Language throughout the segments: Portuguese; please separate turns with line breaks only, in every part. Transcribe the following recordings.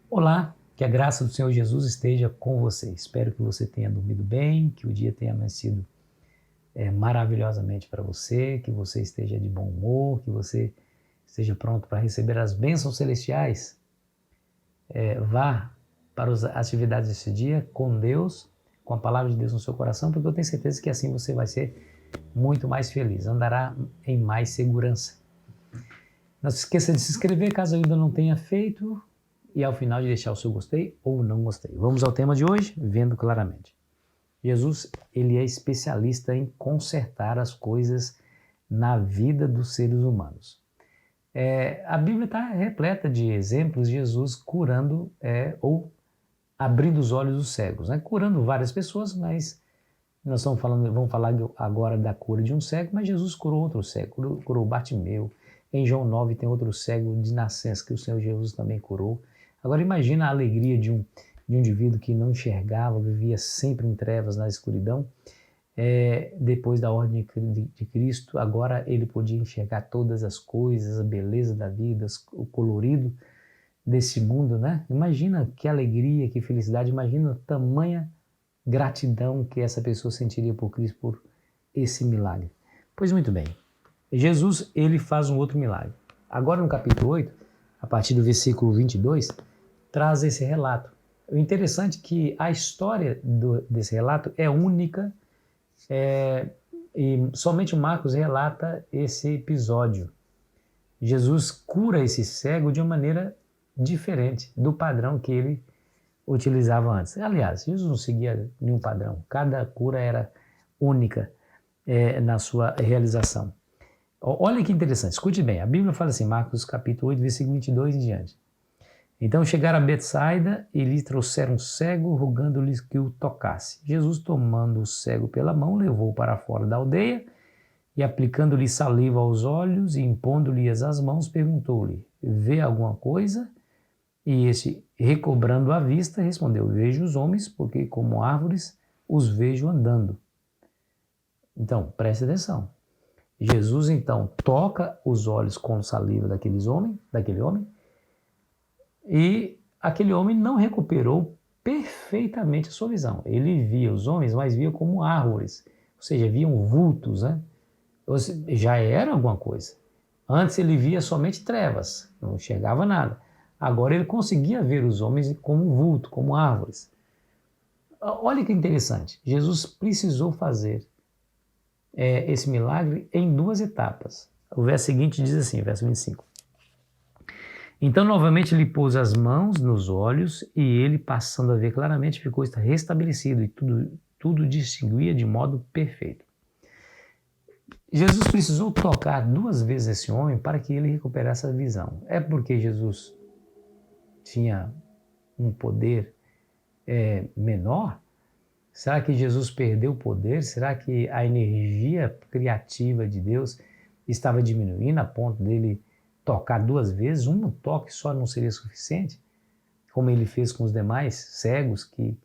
Olá, que a graça do Senhor Jesus esteja com você. Espero que você tenha dormido bem, que o dia tenha amanhecido maravilhosamente para você, que você esteja de bom humor, que você esteja pronto para receber as bênçãos celestiais. Vá para as atividades desse dia com Deus, com a palavra de Deus no seu coração, porque eu tenho certeza que assim você vai ser muito mais feliz, andará em mais segurança. Não se esqueça de se inscrever caso ainda não tenha feito e ao final de deixar o seu gostei ou não gostei. Vamos ao tema de hoje, vendo claramente. Jesus, ele é especialista em consertar as coisas na vida dos seres humanos. A Bíblia está repleta de exemplos de Jesus curando ou abrindo os olhos dos cegos, né? Curando várias pessoas, mas nós vamos falar agora da cura de um cego, mas Jesus curou outro cego, curou Bartimeu. Em João 9 tem outro cego de nascença que o Senhor Jesus também curou. Agora imagina a alegria de um indivíduo que não enxergava, vivia sempre em trevas, na escuridão. Depois da ordem de Cristo, agora ele podia enxergar todas as coisas, a beleza da vida, o colorido desse mundo, né? Imagina que alegria, que felicidade, imagina tamanha gratidão que essa pessoa sentiria por Cristo, por esse milagre. Pois muito bem, Jesus, ele faz um outro milagre. Agora no capítulo 8, a partir do versículo 22, traz esse relato. O interessante é que a história desse relato é única, e somente Marcos relata esse episódio. Jesus cura esse cego de uma maneira diferente do padrão que ele utilizava antes. Aliás, Jesus não seguia nenhum padrão. Cada cura era única na sua realização. Olha que interessante, escute bem. A Bíblia fala assim, Marcos capítulo 8, versículo 22 em diante. Então chegaram a Betsaida e lhe trouxeram um cego, rogando-lhes que o tocasse. Jesus, tomando o cego pela mão, levou-o para fora da aldeia e, aplicando-lhe saliva aos olhos e impondo-lhe as mãos, perguntou-lhe, vê alguma coisa? E este, recobrando a vista, respondeu, vejo os homens, porque como árvores os vejo andando. Então, preste atenção. Jesus, então, toca os olhos com saliva daquele homem, e aquele homem não recuperou perfeitamente a sua visão. Ele via os homens, mas via como árvores, ou seja, viam vultos, né? Já era alguma coisa. Antes ele via somente trevas, não enxergava nada. Agora ele conseguia ver os homens como vulto, como árvores. Olha que interessante, Jesus precisou fazer esse milagre em duas etapas. O verso seguinte diz assim, verso 25. Então novamente lhe pôs as mãos nos olhos e ele, passando a ver claramente, ficou restabelecido e tudo distinguia de modo perfeito. Jesus precisou tocar duas vezes esse homem para que ele recuperasse a visão. É porque Jesus tinha um poder menor? Será que Jesus perdeu o poder? Será que a energia criativa de Deus estava diminuindo a ponto dele tocar duas vezes? Um toque só não seria suficiente? Como ele fez com os demais cegos que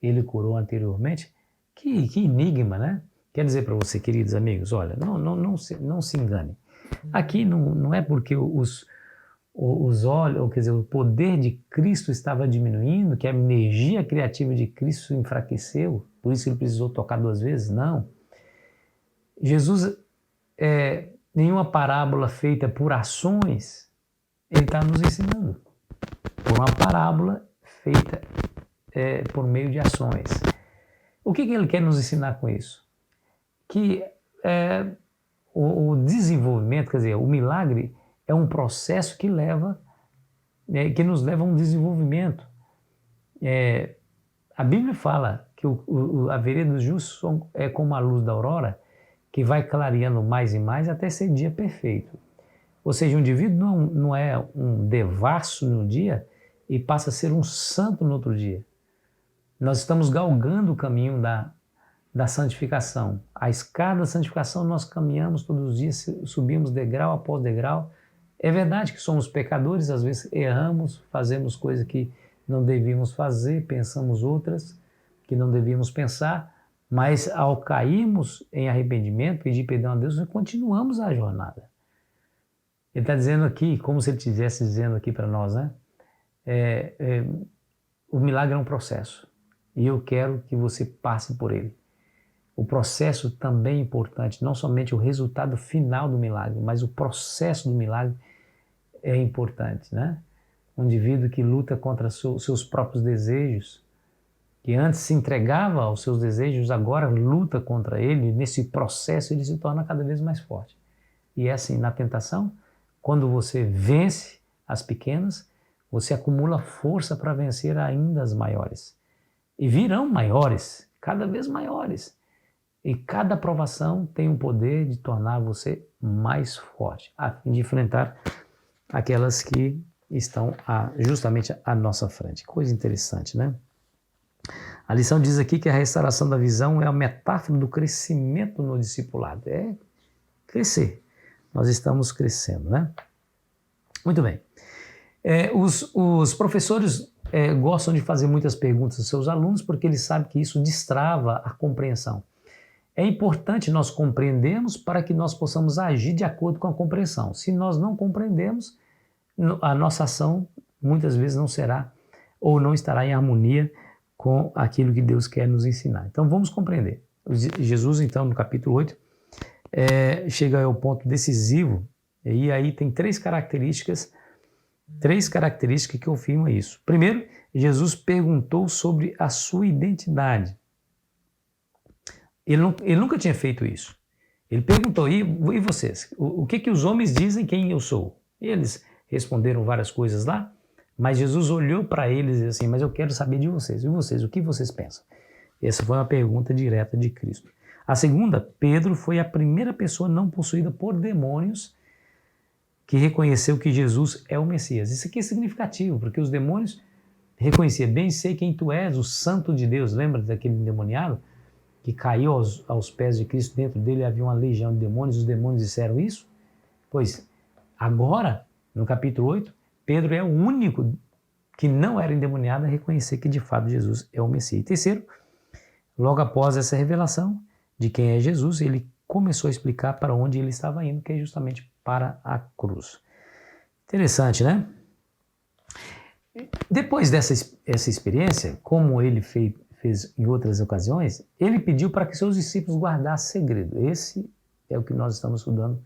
ele curou anteriormente? Que enigma, né? Quer dizer para você, queridos amigos, olha, não se engane. Aqui não é porque os olhos, quer dizer, o poder de Cristo estava diminuindo, que a energia criativa de Cristo enfraqueceu, por isso ele precisou tocar duas vezes? Não. Jesus, nenhuma parábola feita por ações, ele está nos ensinando. Por uma parábola feita por meio de ações. O que ele quer nos ensinar com isso? Que o desenvolvimento, quer dizer, o milagre é um processo que que nos leva a um desenvolvimento. A Bíblia fala que a vereda dos justos é como a luz da aurora, que vai clareando mais e mais até ser dia perfeito. Ou seja, o indivíduo não é um devasso no dia e passa a ser um santo no outro dia. Nós estamos galgando o caminho da santificação. A escada da santificação nós caminhamos todos os dias, subimos degrau após degrau. É verdade que somos pecadores, às vezes erramos, fazemos coisas que não devíamos fazer, pensamos outras que não devíamos pensar, mas ao cairmos em arrependimento, pedir perdão a Deus, nós continuamos a jornada. Ele está dizendo aqui, como se ele estivesse dizendo aqui para nós, né? O milagre é um processo e eu quero que você passe por ele. O processo também é importante, não somente o resultado final do milagre, mas o processo do milagre é importante, né? Um indivíduo que luta contra seus próprios desejos, que antes se entregava aos seus desejos, agora luta contra ele, nesse processo ele se torna cada vez mais forte. E é assim, na tentação, quando você vence as pequenas, você acumula força para vencer ainda as maiores. E virão maiores, cada vez maiores. E cada provação tem o poder de tornar você mais forte, a fim de enfrentar aquelas que estão justamente à nossa frente. Coisa interessante, né? A lição diz aqui que a restauração da visão é a metáfora do crescimento no discipulado. É crescer. Nós estamos crescendo, né? Muito bem. Os professores gostam de fazer muitas perguntas aos seus alunos porque eles sabem que isso destrava a compreensão. É importante nós compreendermos para que nós possamos agir de acordo com a compreensão. Se nós não compreendemos, a nossa ação muitas vezes não será ou não estará em harmonia com aquilo que Deus quer nos ensinar. Então vamos compreender. Jesus, então, no capítulo 8, chega ao ponto decisivo, e aí tem três características que confirmam isso. Primeiro, Jesus perguntou sobre a sua identidade. Ele nunca tinha feito isso. Ele perguntou, e vocês? O que os homens dizem quem eu sou? Eles responderam várias coisas lá, mas Jesus olhou para eles e disse assim, mas eu quero saber de vocês. E vocês, o que vocês pensam? Essa foi uma pergunta direta de Cristo. A segunda, Pedro foi a primeira pessoa não possuída por demônios que reconheceu que Jesus é o Messias. Isso aqui é significativo, porque os demônios reconheciam, bem sei quem tu és, o Santo de Deus. Lembra daquele endemoniado que caiu aos pés de Cristo? Dentro dele havia uma legião de demônios, os demônios disseram isso? Pois, agora, no capítulo 8, Pedro é o único que não era endemoniado a reconhecer que de fato Jesus é o Messias. E terceiro, logo após essa revelação de quem é Jesus, ele começou a explicar para onde ele estava indo, que é justamente para a cruz. Interessante, né? Depois dessa experiência, como ele fez em outras ocasiões, ele pediu para que seus discípulos guardassem segredo. Esse é o que nós estamos estudando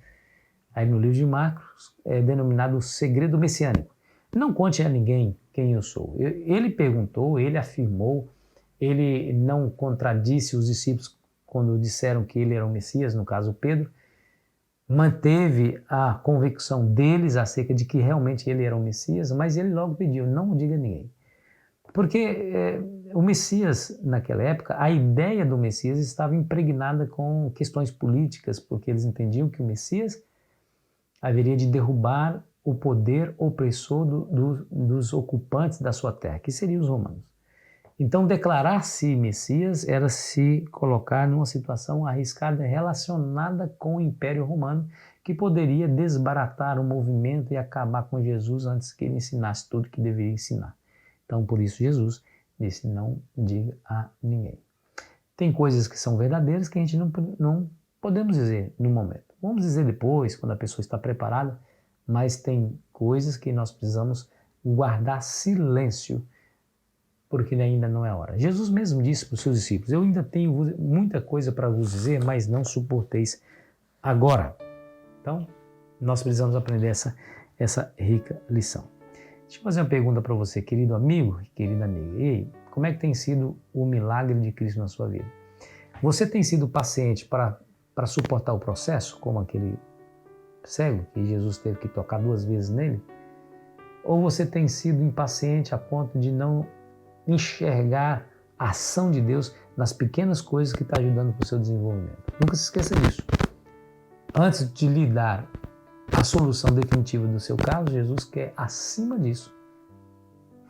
aí no livro de Marcos, denominado o segredo messiânico. Não conte a ninguém quem eu sou. Ele perguntou, ele afirmou, ele não contradisse os discípulos quando disseram que ele era o Messias, no caso Pedro, manteve a convicção deles acerca de que realmente ele era o Messias, mas ele logo pediu, não diga a ninguém. Porque o Messias, naquela época, a ideia do Messias estava impregnada com questões políticas, porque eles entendiam que o Messias haveria de derrubar o poder opressor dos ocupantes da sua terra, que seriam os romanos. Então, declarar-se Messias era se colocar numa situação arriscada relacionada com o Império Romano, que poderia desbaratar o movimento e acabar com Jesus antes que ele ensinasse tudo que deveria ensinar. Então, por isso, Jesus disse, não diga a ninguém. Tem coisas que são verdadeiras que a gente não podemos dizer no momento. Vamos dizer depois, quando a pessoa está preparada, mas tem coisas que nós precisamos guardar silêncio, porque ainda não é a hora. Jesus mesmo disse para os seus discípulos, eu ainda tenho muita coisa para vos dizer, mas não suporteis agora. Então, nós precisamos aprender essa rica lição. Deixa eu fazer uma pergunta para você, querido amigo e querida amiga. E aí, como é que tem sido o milagre de Cristo na sua vida? Você tem sido paciente para suportar o processo, como aquele cego que Jesus teve que tocar 2 vezes nele? Ou você tem sido impaciente a ponto de não enxergar a ação de Deus nas pequenas coisas que está ajudando para o seu desenvolvimento? Nunca se esqueça disso. Antes de lhe dar a solução definitiva do seu caso, Jesus quer, acima disso,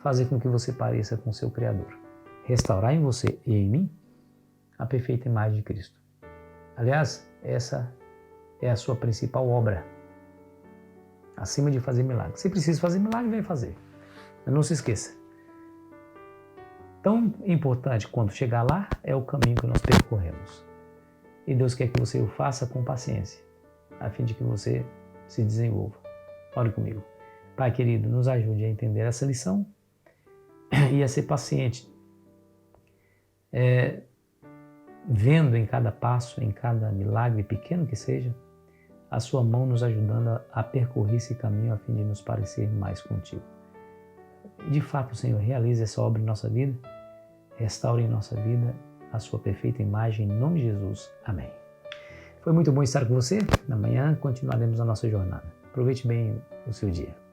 fazer com que você pareça com o seu Criador. Restaurar em você e em mim a perfeita imagem de Cristo. Aliás, essa é a sua principal obra. Acima de fazer milagre. Se precisa fazer milagre, vai fazer. Mas não se esqueça. Tão importante quanto chegar lá é o caminho que nós percorremos. E Deus quer que você o faça com paciência, a fim de que você se desenvolva. Ore comigo. Pai querido, nos ajude a entender essa lição e a ser paciente, vendo em cada passo, em cada milagre, pequeno que seja, a sua mão nos ajudando a percorrer esse caminho a fim de nos parecer mais contigo. De fato, Senhor, realize essa obra em nossa vida, restaure em nossa vida a sua perfeita imagem, em nome de Jesus. Amém. Foi muito bom estar com você. Amanhã continuaremos a nossa jornada. Aproveite bem o seu dia.